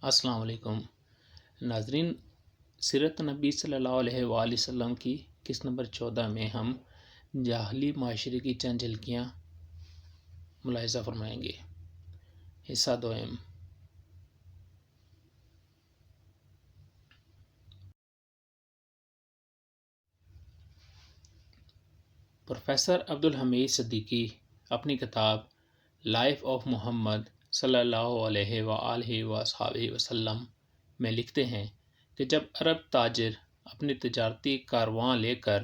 السلام علیکم ناظرین، سیرت نبی صلی اللہ علیہ وآلہ وسلم کی قسط نمبر 14 میں ہم جاہلی معاشرے کی چند جھلکیاں ملاحظہ فرمائیں گے۔ حصہ دوئم۔ پروفیسر عبدالحمید صدیقی اپنی کتاب لائف آف محمد صلی اللہ علیہ وآلہ وصحبہ وسلم میں لکھتے ہیں کہ جب عرب تاجر اپنی تجارتی کارواں لے کر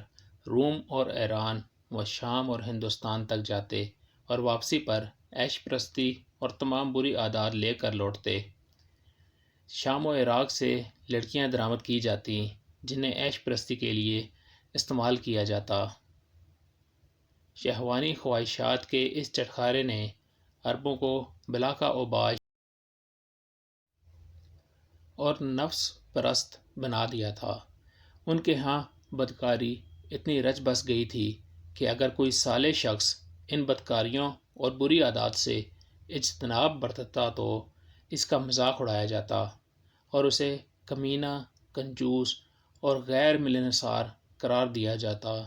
روم اور ایران و شام اور ہندوستان تک جاتے اور واپسی پر عیش پرستی اور تمام بری عادات لے کر لوٹتے، شام و عراق سے لڑکیاں درآمد کی جاتی جنہیں عیش پرستی کے لیے استعمال کیا جاتا۔ شہوانی خواہشات کے اس چٹخارے نے عربوں کو بلا کا اوباش اور نفس پرست بنا دیا تھا۔ ان کے ہاں بدکاری اتنی رچ بس گئی تھی کہ اگر کوئی صالح شخص ان بدکاریوں اور بری عادات سے اجتناب برتتا تو اس کا مذاق اڑایا جاتا اور اسے کمینہ، کنجوس اور غیر ملنسار قرار دیا جاتا۔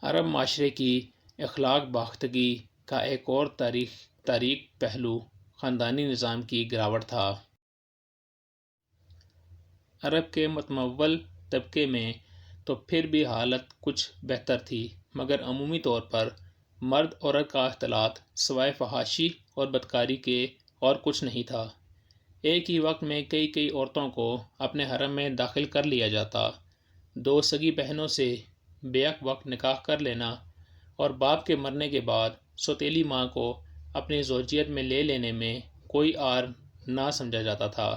عرب معاشرے کی اخلاق باختگی کا ایک اور تاریک پہلو خاندانی نظام کی گراوٹ تھا۔ عرب کے متمول طبقے میں تو پھر بھی حالت کچھ بہتر تھی، مگر عمومی طور پر مرد عورت کا اختلاط سوائے فحاشی اور بدکاری کے اور کچھ نہیں تھا۔ ایک ہی وقت میں کئی عورتوں کو اپنے حرم میں داخل کر لیا جاتا۔ دو سگی بہنوں سے بیک وقت نکاح کر لینا اور باپ کے مرنے کے بعد سوتیلی ماں کو اپنی زوجیت میں لے لینے میں کوئی عار نہ سمجھا جاتا تھا۔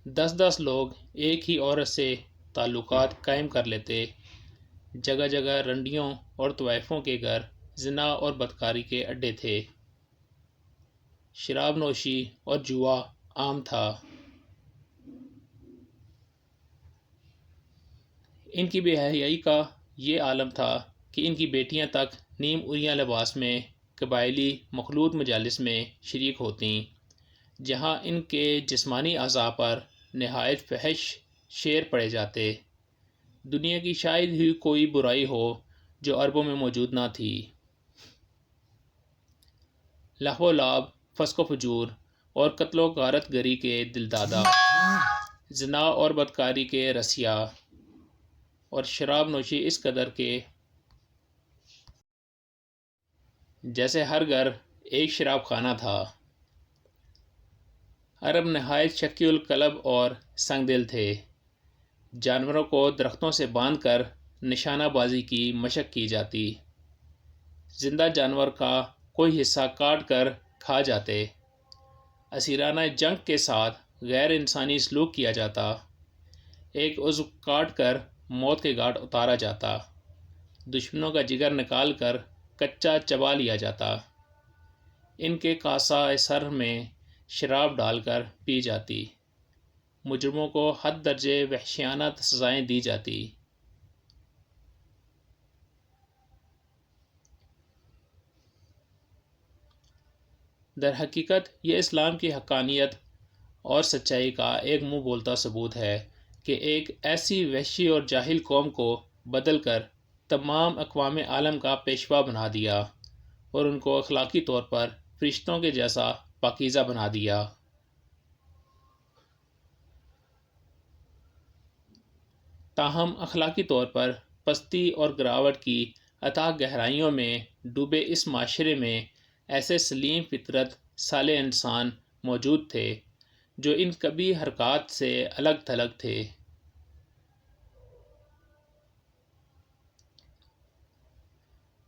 10 لوگ ایک ہی عورت سے تعلقات قائم کر لیتے۔ جگہ جگہ رنڈیوں اور طوائفوں کے گھر زنا اور بدکاری کے اڈے تھے۔ شراب نوشی اور جوا عام تھا۔ ان کی بے حیائی کا یہ عالم تھا کہ ان کی بیٹیاں تک نیم عریاں لباس میں قبائلی مخلوط مجالس میں شریک ہوتیں، جہاں ان کے جسمانی اعضاء پر نہایت فحش شعر پڑھے جاتے۔ دنیا کی شاید ہی کوئی برائی ہو جو عربوں میں موجود نہ تھی۔ لہو و لعب، فسق و فجور اور قتل و غارت گری کے دلدادہ، زنا اور بدکاری کے رسیا اور شراب نوشی اس قدر کے جیسے ہر گھر ایک شراب خانہ تھا۔ عرب نہایت شکی القلب اور سنگ دل تھے۔ جانوروں کو درختوں سے باندھ کر نشانہ بازی کی مشق کی جاتی۔ زندہ جانور کا کوئی حصہ کاٹ کر کھا جاتے۔ اسیرانہ جنگ کے ساتھ غیر انسانی سلوک کیا جاتا۔ ایک عضو کاٹ کر موت کے گھاٹ اتارا جاتا۔ دشمنوں کا جگر نکال کر کچا چبا لیا جاتا۔ ان کے کاسہ سر میں شراب ڈال کر پی جاتی۔ مجرموں کو حد درجے وحشیانہ سزائیں دی جاتی۔ در حقیقت یہ اسلام کی حقانیت اور سچائی کا ایک منہ بولتا ثبوت ہے کہ ایک ایسی وحشی اور جاہل قوم کو بدل کر تمام اقوام عالم کا پیشوا بنا دیا اور ان کو اخلاقی طور پر فرشتوں کے جیسا پاکیزہ بنا دیا۔ تاہم اخلاقی طور پر پستی اور گراوٹ کی اتھاہ گہرائیوں میں ڈوبے اس معاشرے میں ایسے سلیم فطرت صالح انسان موجود تھے جو ان قبیح حرکات سے الگ تھلگ تھے۔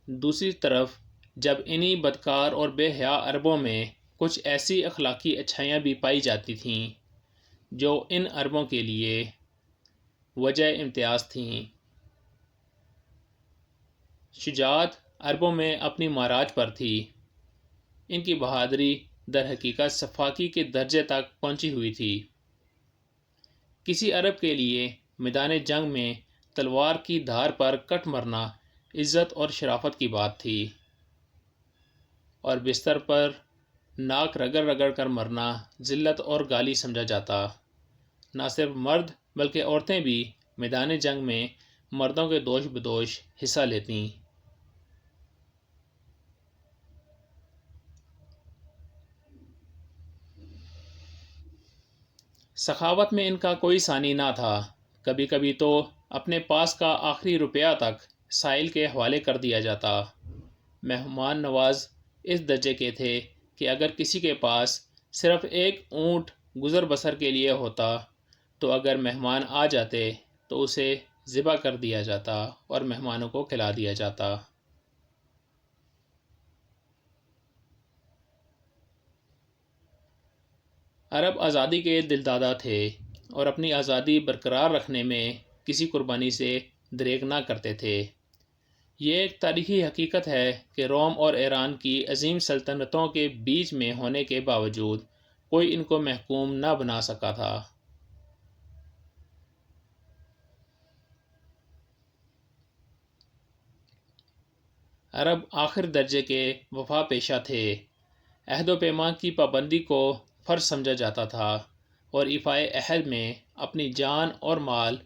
دوسری طرف جب انہی بدکار اور بے حیا عربوں میں کچھ ایسی اخلاقی اچھائیاں بھی پائی جاتی تھیں جو ان عربوں کے لیے وجہ امتیاز تھیں۔ شجاعت عربوں میں اپنی معراج پر تھی۔ ان کی بہادری در حقیقت سفاکی کے درجے تک پہنچی ہوئی تھی۔ کسی عرب کے لیے میدان جنگ میں تلوار کی دھار پر کٹ مرنا عزت اور شرافت کی بات تھی۔ اور بستر پر ناک رگڑ رگڑ کر مرنا ذلت اور گالی سمجھا جاتا۔ نہ صرف مرد بلکہ عورتیں بھی میدان جنگ میں مردوں کے دوش بدوش حصہ لیتیں۔ سخاوت میں ان کا کوئی ثانی نہ تھا۔ کبھی کبھی تو اپنے پاس کا آخری روپیہ تک سائل کے حوالے کر دیا جاتا۔ مہمان نواز اس درجے کے تھے کہ اگر کسی کے پاس صرف ایک اونٹ گزر بسر کے لیے ہوتا تو اگر مہمان آ جاتے تو اسے ذبح کر دیا جاتا اور مہمانوں کو کھلا دیا جاتا۔ عرب آزادی کے دلدادہ تھے اور اپنی آزادی برقرار رکھنے میں کسی قربانی سے دریغ نہ کرتے تھے۔ یہ ایک تاریخی حقیقت ہے کہ روم اور ایران کی عظیم سلطنتوں کے بیچ میں ہونے کے باوجود کوئی ان کو محکوم نہ بنا سکا تھا۔ عرب آخر درجے کے وفا پیشہ تھے۔ عہد و پیمان کی پابندی کو فرض سمجھا جاتا تھا اور ایفائے عہد میں اپنی جان اور مال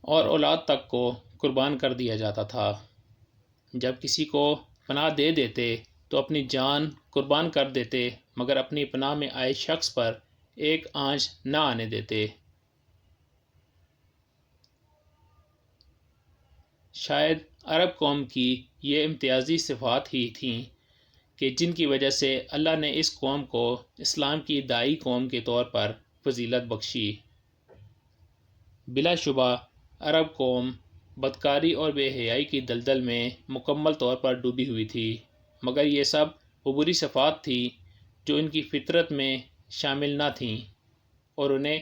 اور اولاد تک کو قربان کر دیا جاتا تھا۔ جب کسی کو پناہ دے دیتے تو اپنی جان قربان کر دیتے مگر اپنی پناہ میں آئے شخص پر ایک آنچ نہ آنے دیتے۔ شاید عرب قوم کی یہ امتیازی صفات ہی تھیں کہ جن کی وجہ سے اللہ نے اس قوم کو اسلام کی داعی قوم کے طور پر فضیلت بخشی۔ بلا شبہ عرب قوم بدکاری اور بے حیائی کی دلدل میں مکمل طور پر ڈوبی ہوئی تھی، مگر یہ سب وہ بری صفات تھی جو ان کی فطرت میں شامل نہ تھیں اور انہیں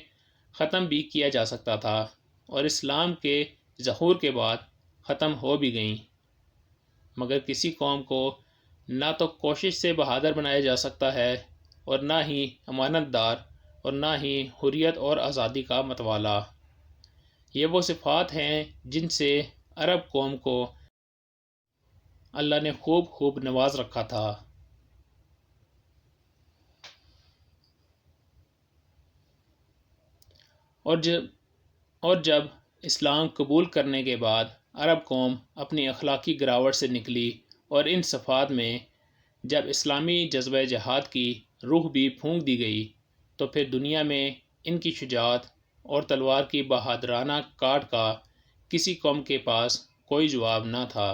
ختم بھی کیا جا سکتا تھا اور اسلام کے ظہور کے بعد ختم ہو بھی گئیں۔ مگر کسی قوم کو نہ تو کوشش سے بہادر بنایا جا سکتا ہے اور نہ ہی امانت دار اور نہ ہی حریت اور آزادی کا متوالا۔ یہ وہ صفات ہیں جن سے عرب قوم کو اللہ نے خوب خوب نواز رکھا تھا۔ اور جب اسلام قبول کرنے کے بعد عرب قوم اپنی اخلاقی گراوٹ سے نکلی اور ان صفات میں جب اسلامی جذبہ جہاد کی روح بھی پھونک دی گئی تو پھر دنیا میں ان کی شجاعت اور تلوار کی بہادرانہ کاٹ کا کسی قوم کے پاس کوئی جواب نہ تھا۔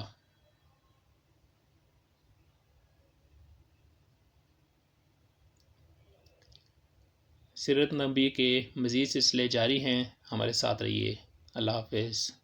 سیرت نبی کے مزید سلسلے جاری ہیں، ہمارے ساتھ رہیے۔ اللہ حافظ۔